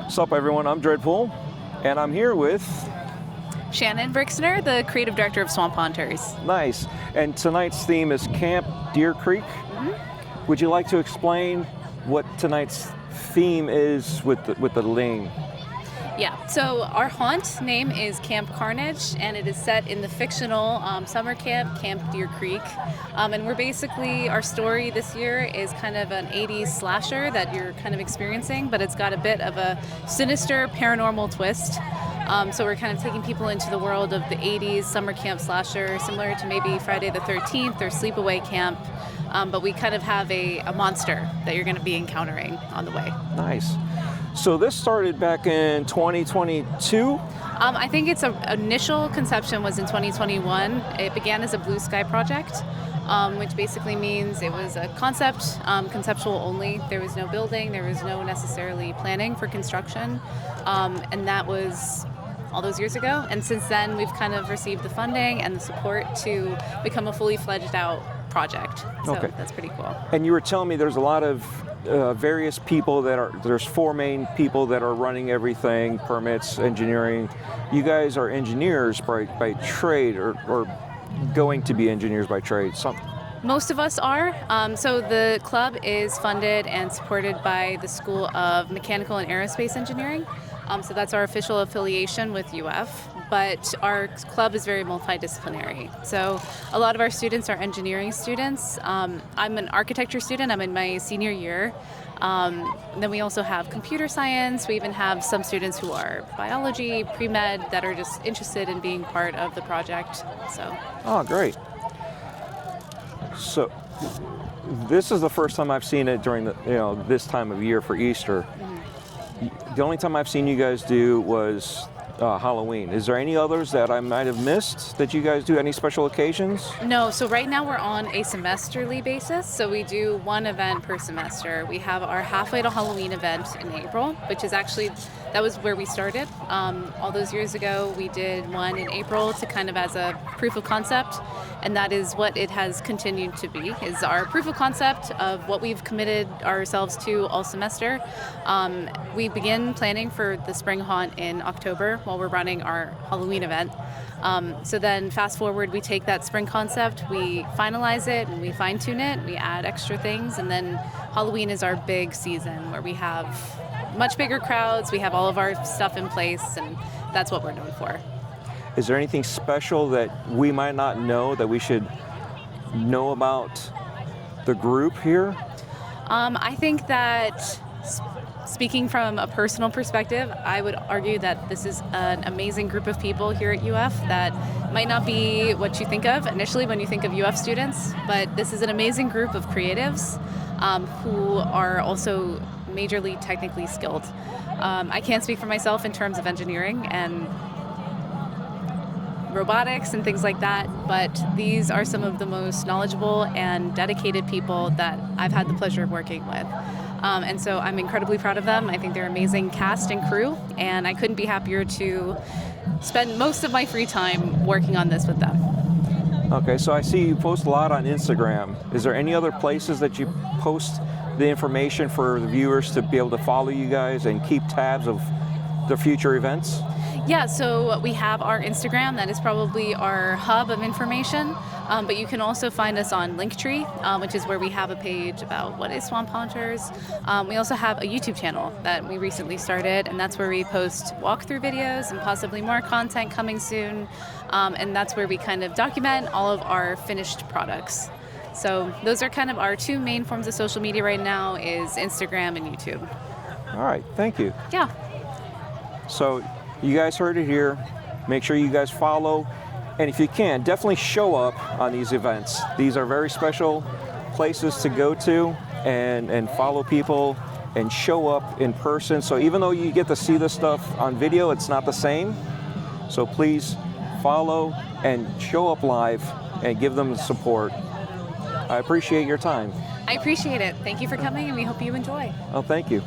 What's up, everyone? I'm DREADPOOL, and I'm here with... Shannon Brixner, the creative director of Swamp Haunters. Nice. And tonight's theme is Camp Deer Creek. Mm-hmm. Would you like to explain what tonight's theme is with the name? Yeah, so our haunt name is Camp Carnage, and it is set in the fictional summer camp, Camp Deer Creek. And we're basically, our story this year is kind of an 80s slasher that you're kind of experiencing, but it's got a bit of a sinister paranormal twist. So we're kind of taking people into the world of the 80s summer camp slasher, similar to maybe Friday the 13th or Sleepaway Camp. But we kind of have a monster that you're going to be encountering on the way. Nice. So this started back in 2022? I think its initial conception was in 2021. It began as a blue sky project, which basically means it was a concept, conceptual only. There was no building, there was no necessarily planning for construction, and that was all those years ago. And since then, we've kind of received the funding and the support to become a fully fledged out project. So okay. That's pretty cool. And you were telling me there's a lot of various people there's four main people that are running everything, permits, engineering. You guys are engineers by trade or going to be engineers by trade. Most of us are. So the club is funded and supported by the School of Mechanical and Aerospace Engineering. So that's our official affiliation with UF. But our club is very multidisciplinary. So a lot of our students are engineering students. I'm an architecture student. I'm in my senior year. Then we also have computer science. We even have some students who are biology, pre-med, that are just interested in being part of the project. Oh, great. So this is the first time I've seen it during this time of year for Easter. Mm-hmm. The only time I've seen you guys do was Halloween. Is there any others that I might have missed that you guys do? Any special occasions? No, so right now we're on a semesterly basis, so we do one event per semester. We have our Halfway to Halloween event in April, which is actually, that was where we started. All those years ago, we did one in April to kind of as a proof of concept, and that is what it has continued to be, is our proof of concept of what we've committed ourselves to all semester. We begin planning for the spring haunt in October while we're running our Halloween event. So then fast forward, we take that spring concept, we finalize it, and we fine tune it, we add extra things, and then Halloween is our big season where we have much bigger crowds, we have all of our stuff in place, and that's what we're known for. Is there anything special that we might not know that we should know about the group here? I think that speaking from a personal perspective, I would argue that this is an amazing group of people here at UF that might not be what you think of initially when you think of UF students, but this is an amazing group of creatives who are also majorly technically skilled. I can't speak for myself in terms of engineering and robotics and things like that, but these are some of the most knowledgeable and dedicated people that I've had the pleasure of working with. And so I'm incredibly proud of them. I think they're amazing cast and crew, and I couldn't be happier to spend most of my free time working on this with them. Okay, so I see you post a lot on Instagram. Is there any other places that you post the information for the viewers to be able to follow you guys and keep tabs of the future events? Yeah, so we have our Instagram. That is probably our hub of information. But you can also find us on Linktree, which is where we have a page about what is Swamp Haunters. We also have a YouTube channel that we recently started, and that's where we post walkthrough videos and possibly more content coming soon. And that's where we kind of document all of our finished products. So those are kind of our two main forms of social media right now, is Instagram and YouTube. All right, thank you. Yeah. So you guys heard it here. Make sure you guys follow. And if you can, definitely show up on these events. These are very special places to go to and follow people and show up in person. So even though you get to see this stuff on video, it's not the same. So please follow and show up live and give them the support. I appreciate your time. I appreciate it. Thank you for coming, and we hope you enjoy. Oh, thank you.